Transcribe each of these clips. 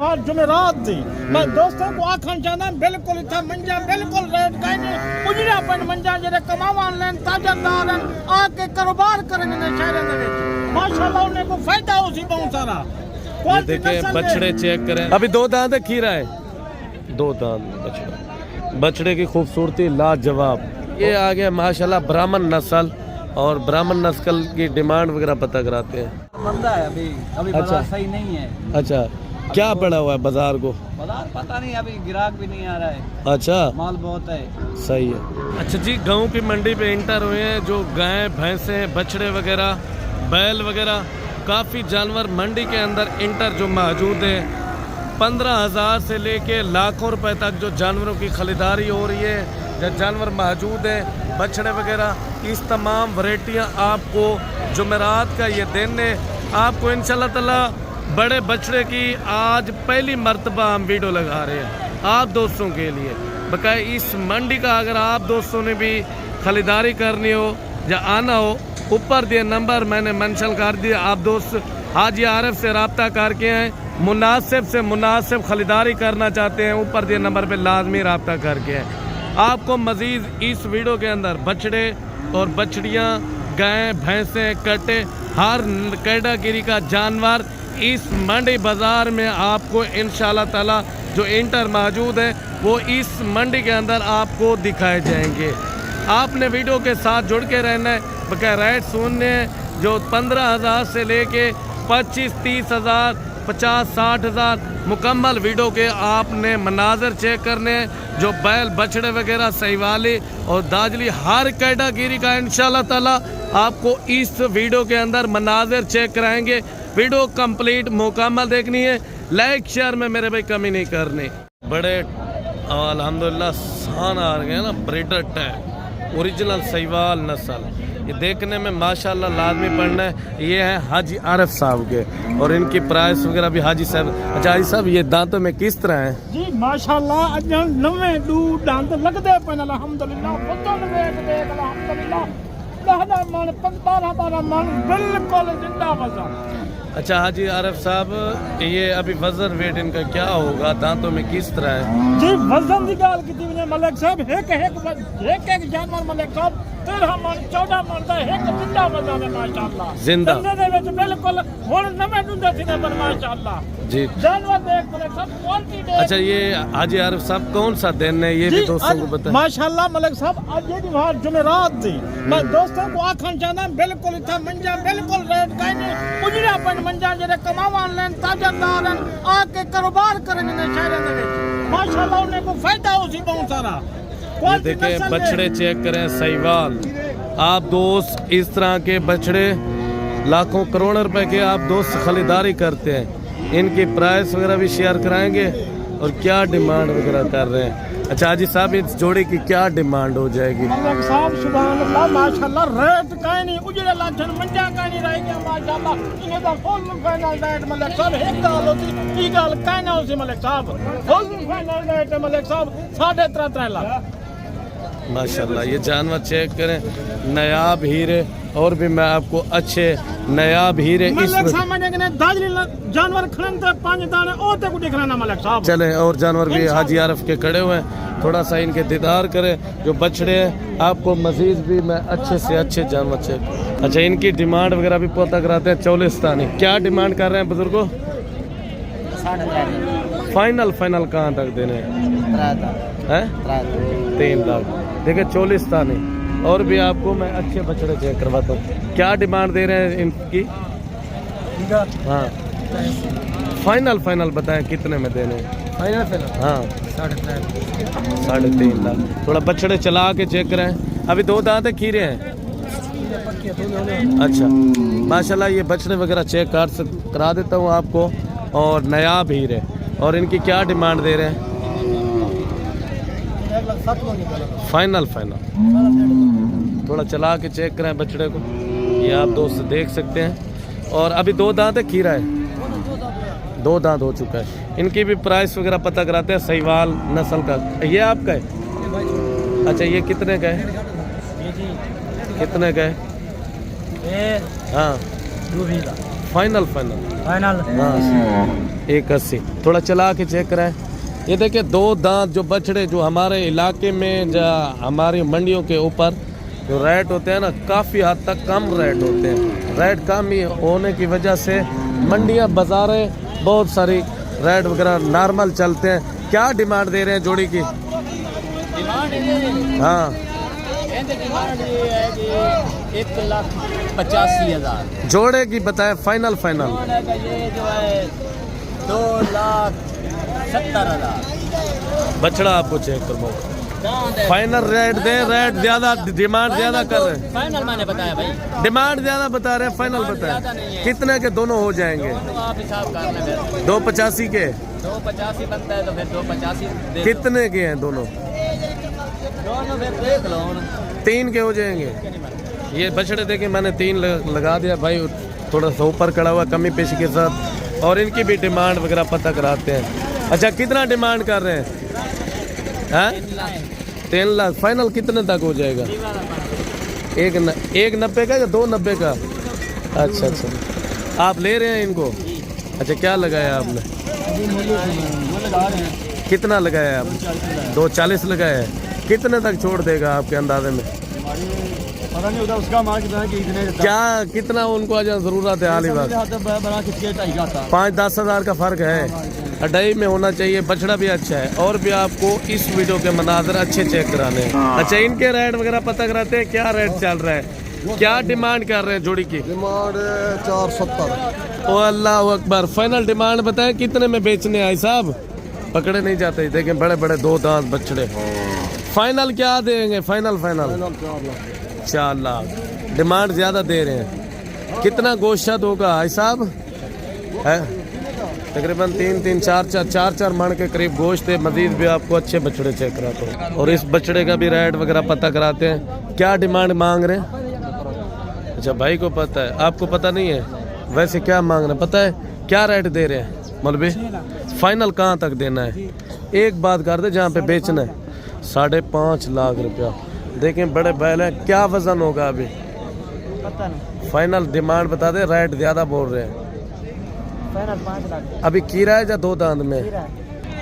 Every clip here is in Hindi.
आज जुमेरात थी मैं दोस्तों को आखन चाहता बिल्कुल इतना मंजा बिल्कुल रेट कहीं उजड़ा पन मंजा जेरे कमावान लेन ताजरदार आके कारोबार करने ने शहर में माशाल्लाह उन्हें को फायदा उसी बहुत सारा। ये देखिए बछड़े चेक करें, अभी 2 दांत है, खीरा है, 2 दांत बछड़ा, बछड़े की खूबसूरती लाजवाब। ये आ गया माशाल्लाह ब्राह्मण नस्ल, और ब्राह्मण नस्ल की डिमांड वगैरह पता कराते हैं। मंदा है अभी अच्छा। बाजार सही नहीं है। अच्छा, क्या पड़ा हुआ है बाजार को? बाजार पता नहीं, अभी ग्राहक भी नहीं आ रहा है। अच्छा, माल बहुत है। सही है। अच्छा जी, गाँव की मंडी पे इंटर हुए हैं, जो गाय भैंसे बछड़े वगैरह बैल वगैरह काफ़ी जानवर मंडी के अंदर इंटर जो मौजूद है। 15,000 से लेके लाखों रुपए तक जो जानवरों की खरीदारी हो रही है, जो जानवर मौजूद हैं बछड़े वगैरह, इस तमाम वैरायटियाँ आपको जुमेरात का ये दिन है। आपको इंशाल्लाह ताला बड़े बछड़े की आज पहली मर्तबा हम वीडियो लगा रहे हैं आप दोस्तों के लिए। बकाया इस मंडी का अगर आप दोस्तों ने भी खरीदारी करनी हो या आना हो, ऊपर दिए नंबर मैंने मेंशन कर दिया, आप दोस्त हाजी आरिफ से रब्ता करके आए, मुनासिब से मुनासिब खरीदारी करना चाहते हैं, ऊपर दिए नंबर पे लाजमी रब्ता करके आए। आपको मज़ीद इस वीडियो के अंदर बछड़े और बछड़ियाँ, गायें भैंसें कटे, हर कैटेगरी का जानवर इस मंडी बाज़ार में आपको इंशाल्लाह ताला जो इंटर मौजूद है वो इस मंडी के अंदर आपको दिखाए जाएंगे। आपने वीडियो के साथ जुड़ के रहना है, बकाया रेट सुनने हैं जो 15,000 से लेके 25, 30,000, 50, 60,000 मुकम्मल वीडियो के आपने मनाजर चेक करने हैं। जो बैल बछड़े वगैरह सहीवाली और दाजली हर कैटेगरी का इंशाल्लाह ताला आपको इस वीडियो के अंदर मनाजर चेक कराएंगे। वीडियो कंप्लीट मुकम्मल देखनी है, लाइक शेयर में मेरे भाई कमी नहीं करनी। बड़े अल्हम्दुलिल्लाह सान आ गए ना, ब्रीडर टैग ओरिजिनल सहीवाल नस्ल, ये देखने में माशाल्लाह लाजमी पढ़ना है। ये है हाजी आरिफ साहब के, और इनकी प्राइस वगैरह भी हाजी साहब। अच्छा हाजी साहब, ये दांतों में किस तरह है जी? माशाल्लाह अज नवे दूध दांत लगदे पन अल्हम्दुलिल्लाह, खुदन वेख देख अल्हम्दुलिल्लाह, 10 मन 12 मन बिल्कुल जिंदा वजन। अच्छा हाजी आरिफ साहब, ये अभी वजन वेट इनका क्या होगा, दांतों में किस तरह है जी? वजन की गाल की मलिक साहब, एक जानवर मलिक साहब 13 मन 14 मन का एक जिंदा वजन है माशाल्लाह, जिंदा बिल्कुल हुण नवे दुंदे थे पर माशाल्लाह जी जानवर देख मलिक साहब क्वालिटी देख। अच्छा, ये हाजी आरिफ साहब कौन सा दिन है, ये भी दोस्तों को बताएं। माशाल्लाह मलिक साहब आज ये बार जुमेरात थी मैं दोस्तों को आखन चाहता बिल्कुल इतना मंजा बिल्कुल रेट कहीं उजड़ा पन मंजा जेरे कमावान लेन ताजरदार आके कारोबार करने ने शहर में माशाल्लाह उन्हें को फायदा उसी बहुत सारा। ये देखिए बछड़े चेक करें सहीवाल, आप दोस्त इस तरह के बछड़े लाखों करोड़ों रुपए के आप दोस्त खरीदारी करते हैं, इनकी प्राइस वगैरह भी शेयर कराएंगे और क्या डिमांड वगैरह कर रहे हैं। अच्छा हाजी साहब, इस जोड़ी की क्या डिमांड हो जाएगी? मलिक साहब सुभान अल्लाह माशाल्लाह रेट कहीं नहीं उजड़े लाठन मंजा कहीं नहीं रह गया माशाल्लाह, इन्हें तो फुल फाइनल रेट मलिक साहब एक गाल होती ई गाल कहीं ना होती मलिक साहब, फुल फाइनल रेट मलिक साहब 3.5 लाख माशाल्लाह। ये जानवर चेक करें, नायाब हीरे, और भी मैं आपको अच्छे नायाब हीरे इस जानवर खड़े 5 दाने और तक दिखना मलिक साहब। चले, और जानवर भी हाजी आरिफ के खड़े हुए हैं, थोड़ा सा इनके दीदार करें जो बछड़े हैं। आपको मजीद भी मैं अच्छे से अच्छे जानवर चेक। अच्छा, इनकी डिमांड वगैरह भी पता कराते हैं। चौलिस्तानी क्या डिमांड कर रहे हैं बुजुर्गों? 60,000 फाइनल कहाँ तक देने हैं? 3 लाख। देखिए चौलिस्तानी, और भी आपको मैं अच्छे बछड़े चेक करवाता हूँ। क्या डिमांड दे रहे हैं इनकी? हाँ फाइनल बताएं कितने में देने हैं? फाइनल हाँ 3.5 लाख। थोड़ा बछड़े चला के चेक करें। अभी 2 दांत है, खीरे हैं। अच्छा माशाल्लाह, ये बछड़े वगैरह चेक करा देता हूँ आपको, और नायाब हीरे। और इनकी क्या डिमांड दे रहे हैं? फाइनल थोड़ा चला के चेक करें बछड़े को, ये आप दोस्त देख सकते हैं। और अभी 2 दांत है, खीरा है, 2 दांत हो चुका है। इनकी भी प्राइस वगैरह पता कराते हैं। सहीवाल नस्ल का ये आपका है? अच्छा, ये कितने का है? कितने का है? हाँ फाइनल हाँ 180। थोड़ा चला के चेक कराएं। ये देखिए 2 दांत जो बछड़े जो हमारे इलाके में या हमारी मंडियों के ऊपर जो रेट होते हैं ना, काफ़ी हद तक कम रेट होते हैं। रेट कम ही होने की वजह से मंडियाँ बाज़ारें बहुत सारी रेट वगैरह नॉर्मल चलते हैं। क्या डिमांड दे रहे हैं जोड़ी की? हाँ, 1,85,000 जोड़े की बताए फाइनल फाइनल। ये जो है 2,70,000 बछड़ा आपको चेक करवाओ। फाइनल रेट दे, रेट ज्यादा डिमांड ज्यादा कर रहे हैं। फाइनल मैंने बताया भाई, डिमांड ज्यादा बता रहे हैं, फाइनल बताए कितने के दोनों हो जाएंगे? तो आप हिसाब कर लें। 285 के 285 बनता है तो फिर 285 कितने के हैं दोनों? दोनों फिर देख लो। 3 के हो जाएंगे। ये बछड़े देखे मैंने 3 लगा दिया भाई, थोड़ा सा ऊपर खड़ा हुआ कमी पेशी के साथ। और इनकी भी डिमांड वगैरह पता कराते हैं। अच्छा, कितना डिमांड कर रहे हैं? 3 लाख। फाइनल कितने तक हो जाएगा? 190 का या 290 का? अच्छा अच्छा, आप ले रहे हैं इनको? अच्छा, क्या लगाया आपने? कितना लगाया आपने? 240 लगाया है। कितने तक छोड़ देगा आपके अंदाजे में? पता नहीं होता उसका मार्क क्या कितना उनको आज जरूरत है? हाल ही बात 5-10 हज़ार का फर्क है। अढ़ाई में होना चाहिए। बछड़ा भी अच्छा है। और भी आपको इस वीडियो के मनाजर अच्छे चेक कराने हैं। अच्छा, इनके रेट वगैरह पता कराते हैं। क्या रेट चल रहा है? क्या डिमांड कर रहे हैं जोड़ी की? डिमांड 470। ओ अल्लाह अकबर। फाइनल डिमांड बताएं कितने में बेचने आए साहब? पकड़े नहीं जाते। देखें बड़े बड़े 2 दांत बछड़े। फाइनल क्या देंगे? फाइनल 4 लाख। डिमांड ज्यादा दे रहे हैं। कितना गोश्त होगा भाई साहब? है तकरीबन 3-4 मन के करीब गोश्त है। मजीद भी आपको अच्छे बछड़े चेक कराते हैं। और इस बछड़े का भी रेट वगैरह पता कराते हैं। क्या डिमांड मांग रहे हैं? अच्छा, भाई को पता है, आपको पता नहीं है? वैसे क्या मांग रहे हैं पता है? क्या रेट दे रहे हैं मौलवी? फाइनल कहाँ तक देना है? एक बात कर दे, जहाँ पे बेचना है 5.5 लाख रुपया। देखें बड़े बैल हैं। क्या वजन होगा अभी? पता नहीं। फाइनल डिमांड बता दे। रेट ज्यादा बोल रहे हैं। फाइनल 5 लाख। अभी कीरा है या 2 दांत में?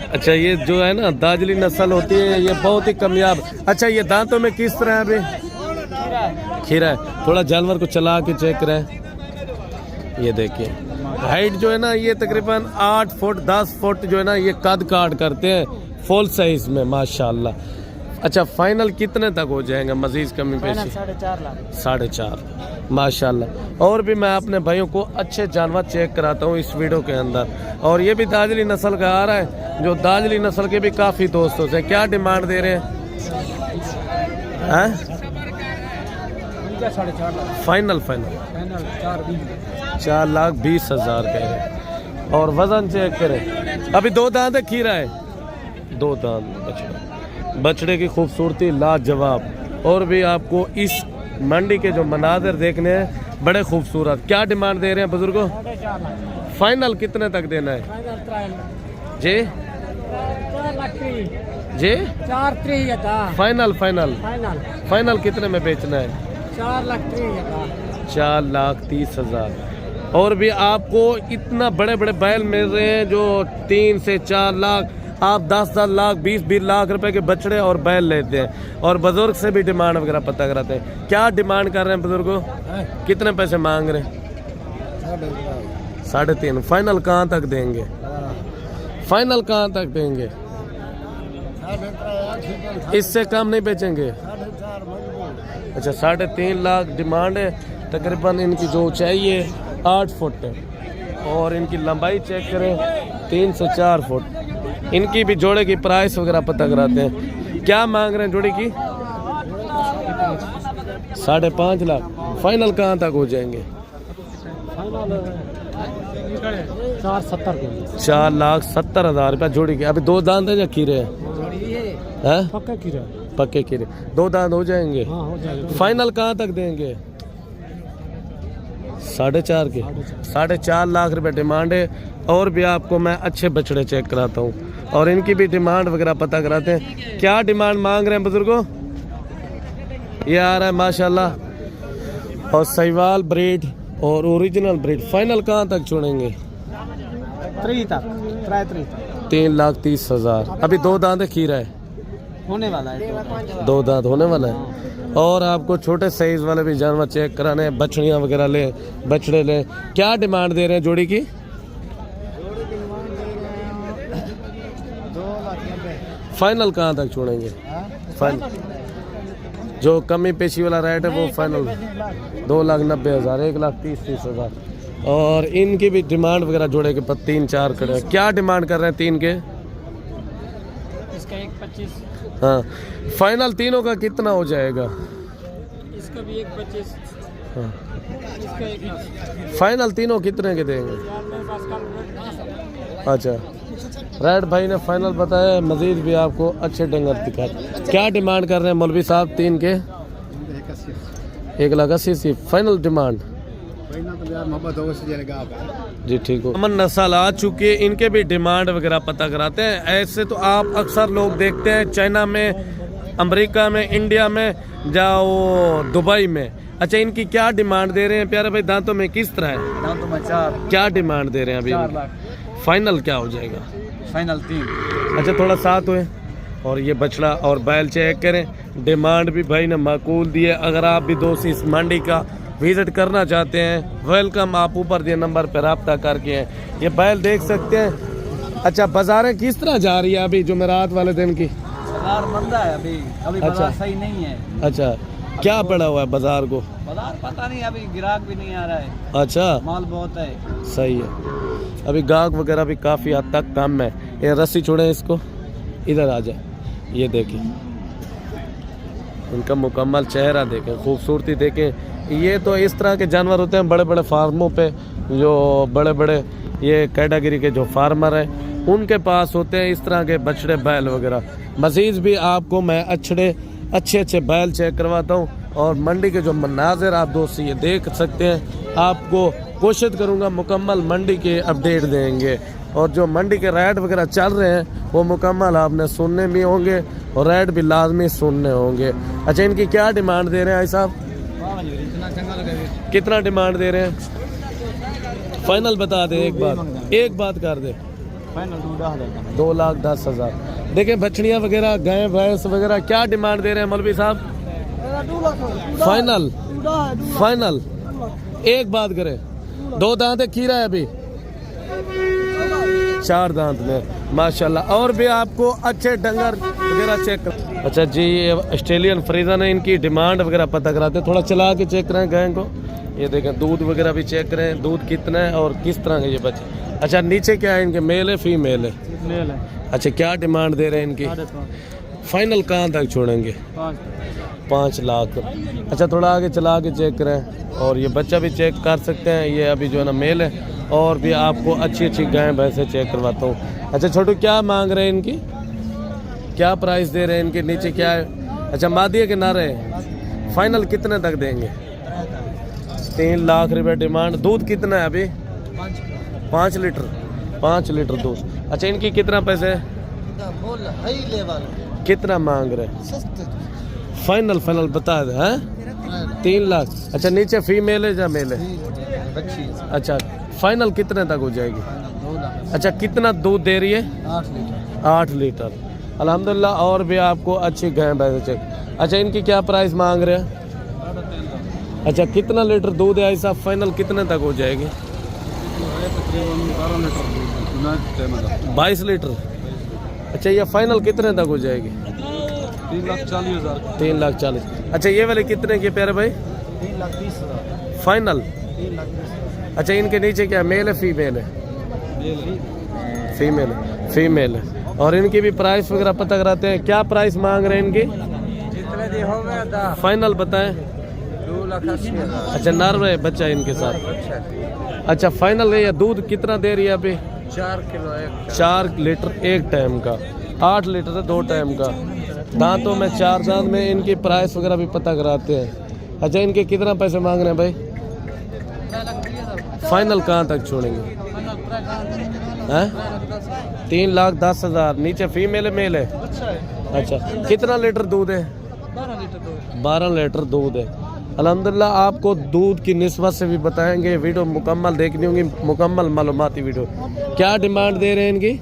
अच्छा, ये जो है ना दाजली नस्ल होती है, ये बहुत ही कामयाब। अच्छा, ये दांतों में किस तरह है अभी? खीरा है। थोड़ा जानवर को चला के चेक करें। ये देखिए हाइट जो है ना, ये तकरीबन 8 फुट 10 फुट जो है ना, ये कद काट करते हैं फुल साइज में माशाल्लाह। अच्छा, फाइनल कितने तक हो जाएगा? मजीद कमी पेशी? 4.5 लाख। 4.5 माशाल्लाह। और भी मैं अपने भाइयों को अच्छे जानवर चेक कराता हूँ इस वीडियो के अंदर। और ये भी दाजली नस्ल का आ रहा है, जो दाजली नस्ल के भी काफ़ी दोस्तों से। क्या डिमांड दे रहे हैं? 4.5 लाख। फाइनल 4,20,000 कह रहे। और वजन चेक करें। अभी 2 दांत है, खीरा है 2 दांत बछड़ा। बछड़े की खूबसूरती लाजवाब। और भी आपको इस मंडी के जो मनाजर देखने हैं बड़े खूबसूरत। क्या डिमांड दे रहे हैं बुजुर्गों? फाइनल कितने तक देना है जी? जी 4 फाइनल फाइनल कितने में बेचना है? 4,30,000। और भी आपको इतना बड़े बड़े बैल मिल रहे हैं जो 3 से 4 लाख। आप 10-10 लाख 20-20 लाख रुपए के बछड़े और बैल लेते हैं। और बुजुर्ग से भी डिमांड वगैरह पता कराते हैं। क्या डिमांड कर रहे हैं बुजुर्गों? कितने पैसे मांग रहे हैं? 3.5। फाइनल कहाँ तक देंगे? फाइनल कहाँ तक देंगे? इससे कम नहीं बेचेंगे? अच्छा, 3.5 लाख डिमांड है। तकरीबन इनकी जो ऊंचाई है 8 फुट है। और इनकी लंबाई चेक करें 3 से 4 फुट। इनकी भी जोड़े की प्राइस वगैरह पता कराते हैं। क्या मांग रहे हैं जोड़ी की? 5.5 लाख। फाइनल कहाँ तक हो जाएंगे? 4,70,000 रुपया जोड़ी की। अभी 2 दांत है या खीरे हैं? पक्के खीरे 2 दांत हो जाएंगे। फाइनल कहाँ तक देंगे? 4.5 के। 4.5 लाख रुपए डिमांड है। और भी आपको मैं अच्छे बछड़े चेक कराता हूँ और इनकी भी डिमांड वगैरह पता कराते हैं। क्या डिमांड मांग रहे हैं बुजुर्गों? ये आ रहा है माशाल्लाह। और सहीवाल ब्रीड और ओरिजिनल ब्रीड। फाइनल कहाँ तक छोड़ेंगे? 3 तक। 3,30,000। अभी 2 दांत है, खीरा है, होने वाला है 2 दांत होने वाला है। और आपको छोटे साइज वाले भी जानवर चेक कराने हैं, बछड़ियाँ वगैरह ले, बछड़े ले। क्या डिमांड दे रहे हैं जोड़ी की? फाइनल कहाँ तक छोड़ेंगे? फाइनल जो कमी पेशी वाला रेट है वो फाइनल 2,90,000, 1,30,000। और इनकी भी डिमांड वगैरह जोड़े के 3-4 खड़े हैं। क्या डिमांड कर रहे हैं 3 के? इसका 1,25, हाँ, फाइनल तीनों का कितना हो जाएगा? इसका भी 1,25, हाँ, इसका 1,20। फाइनल तीनों कितने के देंगे? अच्छा, रेड भाई ने फाइनल बताया। मजीद भी आपको अच्छे डंगर दिखाए। क्या डिमांड कर रहे हैं मौलवी साहब 3 के? 1,80,000 फाइनल डिमांड। जी ठीक हो। अमन नस्ल आ चुकी है, इनके भी डिमांड वगैरह पता कराते हैं। ऐसे तो आप अक्सर लोग देखते हैं चाइना में, अमेरिका में, इंडिया में, जाओ दुबई में। अच्छा, इनकी क्या डिमांड दे रहे हैं प्यारे भाई? दांतों में किस तरह है? दांतों में 4, क्या डिमांड दे रहे हैं अभी? 4 लाख। फाइनल क्या हो जाएगा? फाइनल 3। अच्छा, थोड़ा साथ हुए। और ये बछड़ा और बैल चेक करें, डिमांड भी भाई ने माकूल दी है। अगर आप भी दोस्त इस मंडी का विजिट करना चाहते हैं, वेलकम। आप ऊपर दिए नंबर पर रब्ता करके हैं। ये बैल देख सकते हैं। अच्छा, बाजारें किस तरह जा रही है अभी जुमेरात वाले दिन की? बाजार मंदा है अभी अच्छा। बाजार सही नहीं है। अच्छा, क्या पड़ा हुआ है बाजार को? बाजार पता नहीं, अभी ग्राहक भी नहीं आ रहा है। अच्छा, माल बहुत है। सही है। अभी गाहक वगैरह भी काफ़ी हद तक कम है। ये रस्सी छोड़े इसको, इधर आ जाए। ये देखें, इनका मुकम्मल चेहरा देखें, खूबसूरती देखें। ये तो इस तरह के जानवर होते हैं बड़े बड़े फार्मों पे, जो बड़े बड़े ये कैटेगरी के जो फार्मर हैं उनके पास होते हैं इस तरह के बछड़े बैल वगैरह। मज़ीद भी आपको मैं अच्छे अच्छे बैल चेक करवाता हूँ। और मंडी के जो मनाज़र आप दोस्त ये देख सकते हैं। आपको कोशिश करूँगा मुकम्मल मंडी के अपडेट देंगे। और जो मंडी के रेट वगैरह चल रहे हैं वो मुकम्मल आपने सुनने भी होंगे और रेट भी लाजमी सुनने होंगे। अच्छा, इनकी क्या डिमांड दे रहे हैं भाई साहब? कितना डिमांड दे रहे हैं? फाइनल बता दे। एक बात कर दे। फाइनल 2,10,000। देखें, बछड़ियाँ वगैरह, गाय भैंस वगैरह क्या डिमांड दे रहे हैं मौलवी साहब? फाइनल एक बात करें। 2 दांत है, खीरा है अभी 4 दांत में माशाल्लाह। और भी आपको अच्छे डंगर वगैरह चेक कर। अच्छा जी, ये ऑस्ट्रेलियन फ्रीजन है, इनकी डिमांड वगैरह पता कराते हैं। थोड़ा चला के चेक करें गाय को। ये देखें, दूध वगैरह भी चेक करें, दूध कितना है और किस तरह के ये बच्चे। अच्छा, नीचे क्या है इनके? मेल है फीमेल है? मेल है। अच्छा, क्या डिमांड दे रहे हैं इनकी? फाइनल कहाँ तक छोड़ेंगे? 5 लाख। अच्छा, थोड़ा आगे चला के चेक करें। और ये बच्चा भी चेक कर सकते हैं। ये अभी जो है ना मेल है। और भी आपको अच्छी गाय भैंसे चेक करवाता हूँ। अच्छा छोटू, क्या मांग रहे हैं इनकी? क्या प्राइस दे रहे हैं इनके? नीचे क्या है? अच्छा, मादिया के नारे। फाइनल कितने तक देंगे? 3 लाख रुपए डिमांड। दूध कितना है अभी? 5 लीटर। 5 लीटर दूध। अच्छा, इनकी कितना पैसे? कितना मांग रहे? फाइनल बता दे। हैं 3 लाख। अच्छा, नीचे फीमेल है या मेल है? अच्छा, फाइनल कितने तक हो जाएगी? 2 लाख। अच्छा, कितना दूध दे रही है? 8 लीटर। अल्हम्दुलिल्लाह। और भी आपको अच्छी गाय भैंस चेक। अच्छा, इनकी क्या प्राइस मांग रहे हैं? अच्छा, कितना लीटर दूध है ऐसा? फाइनल कितने तक हो जाएगी? 22 लीटर। अच्छा, ये फाइनल कितने तक हो जाएगी? 3,40,000। 3,40,000। अच्छा, ये वाले कितने के प्यारे भाई? 3,30,000। फाइनल। 3,30,000। अच्छा, इनके नीचे क्या मेल है फीमेल है? फीमेल है। और इनकी भी प्राइस वगैरह पता कराते हैं। क्या प्राइस मांग रहे हैं इनकी? जितने दी हो गया फाइनल बताएं। 2,80,000। अच्छा, नर है बच्चा इनके साथ। अच्छा, फाइनल है। या दूध कितना दे रही है अभी? 4 किलो एक। 4 लीटर एक टाइम का। 8 लीटर है 2 टाइम का। दांतों में 4 दांत में। इनकी प्राइस वगैरह भी पता कराते हैं। अच्छा, इनके कितना पैसे मांग रहे हैं भाई? फाइनल कहाँ तक छोड़ेंगे? हैं? 3,10,000। नीचे फीमेल है मेल है? अच्छा, कितना लीटर दूध है? 12 लीटर दूध है। अल्हम्दुलिल्लाह आपको दूध की निस्बत से भी बताएंगे। वीडियो मुकम्मल देखनी होगी, मुकम्मल मालूमाती वीडियो। क्या डिमांड दे रहे हैं इनकी?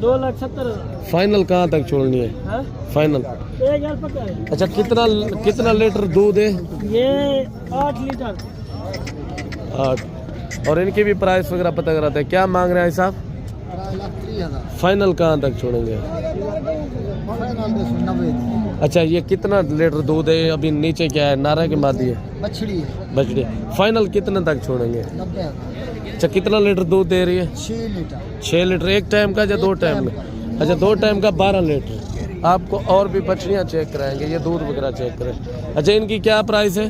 2,70,000। फाइनल कहाँ तक छोड़नी है? हाँ? फाइनल 1,000 पक्का है। अच्छा, कितना लीटर दूध है? ये 8 लीटर। 8। और इनकी भी प्राइस वगैरह पता कराते हैं। क्या मांग रहे हैं साहब? 3,30,000। फाइनल कहाँ तक छोड़ेंगे? फाइनल 90। अच्छा, ये कितना लीटर दूध है? अभी नीचे क्या है, नारा की मादी है? बछड़ी है। बछड़ी। फाइनल कितने तक छोड़ेंगे? 90,000। अच्छा, कितना लीटर दूध दे रही है? 6 लीटर। 6 लीटर एक टाइम का या 2 टाइम का? अच्छा, 2 टाइम का 12 लीटर। आपको और भी बछड़ियाँ चेक कराएंगे, ये दूध वगैरह चेक करें। अच्छा, इनकी क्या प्राइस है?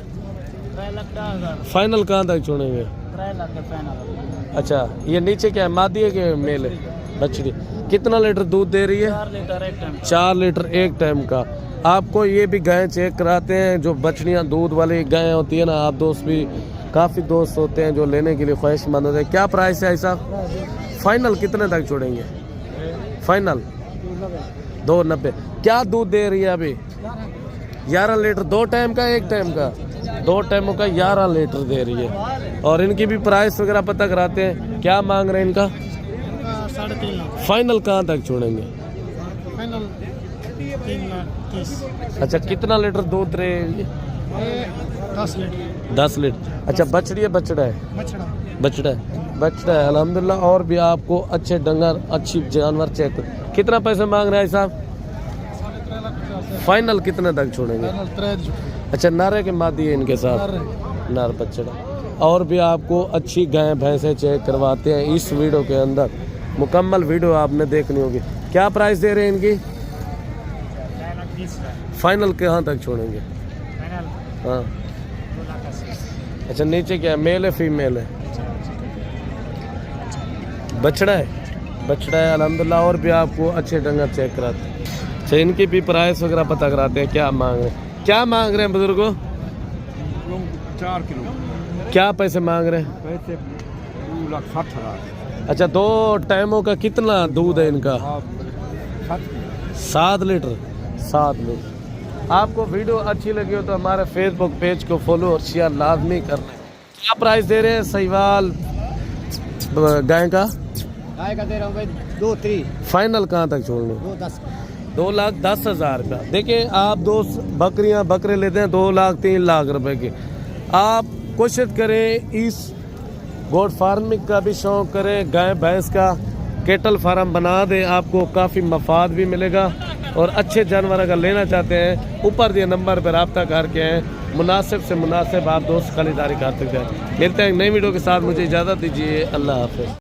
3,10,000। फाइनल कहाँ तक छोड़ेंगे? 3,00,000 फाइनल। अच्छा, ये नीचे क्या है, मादी है कि मेल है? बछड़ी। कितना लीटर दूध दे रही है? 4 लीटर एक टाइम। 4 लीटर एक टाइम का। आपको ये भी गायें चेक कराते हैं, जो बछड़ियाँ दूध वाली गायें होती है ना। आप दोस्त भी काफ़ी दोस्त होते हैं जो लेने के लिए ख्वाहिशमंद होते हैं। क्या प्राइस है ऐसा? फाइनल कितने तक छोड़ेंगे? फाइनल 2,90। क्या दूध दे रही है अभी? 11 लीटर। 2 टाइम का एक टाइम का? 2 टाइमों का 11 लीटर दे रही है। और इनकी भी प्राइस वगैरह पता कराते हैं। क्या मांग रहे हैं इनका? 3.5 लाख। फाइनल कहाँ तक छोड़ेंगे? फाइनल 3,30,000। अच्छा, कितना लीटर दूध रहे हैं? 10 लीटर। 10 लीटर। अच्छा, बछड़ी है बछड़ा है? बछड़ा। बछड़ा है। बछड़ा है अल्हम्दुलिल्लाह। और भी आपको अच्छे डंगर अच्छी जानवर चेक। कितना पैसे मांग रहे हैं साहब? फाइनल कितने तक छोड़ेंगे? अच्छा, नारे के मादी है इनके साथ? नार बछड़ा। और भी आपको अच्छी गाय भैंसें चेक करवाते हैं इस वीडियो के अंदर। मुकम्मल वीडियो आपने देखनी होगी। क्या प्राइस दे रहे हैं इनकी? 3,20,000। फाइनल कहाँ तक छोड़ेंगे? फाइनल हाँ। 2,80,000। अच्छा, नीचे क्या है, मेल है फीमेल है? बछड़ा है। बछड़ा है अल्हम्दुलिल्लाह। और भी आपको अच्छे डंगर चेक कराते हैं। अच्छा, इनकी भी प्राइस वगैरह पता कराते हैं। क्या मांग रहे हैं? क्या मांग रहे हैं बुजुर्गों? 4 किलो। क्या पैसे मांग रहे हैं? पैसे 2,60,000। अच्छा, 2 टाइमों का कितना दूध है इनका? 7 लीटर। 7 लीटर। आपको वीडियो अच्छी लगी हो तो हमारे फेसबुक पेज को फॉलो और शेयर लाजमी करना। क्या प्राइस दे रहे हैं सहीवाल गाय का? गाय का दे रहा हूँ भाई 2,30,000। फाइनल कहाँ तक छोड़ने? 2,10,000। 2,10,000 का। देखिए, आप दोस्त बकरे लेते हैं 2 लाख 3 लाख रुपए की। आप कोशिश करें इस गोट फार्मिंग का भी शौक करें, गाय भैंस का केटल फार्म बना दें। आपको काफ़ी मफाद भी मिलेगा। और अच्छे जानवर अगर लेना चाहते हैं, ऊपर दिए नंबर पर रब्ता करके हैं, मुनासिब से मुनासिब आप दोस्त खरीदारी कर सकते हैं। मिलते हैं एक नई वीडियो के साथ। मुझे इजाज़त दीजिए। अल्लाह हाफ़िज़।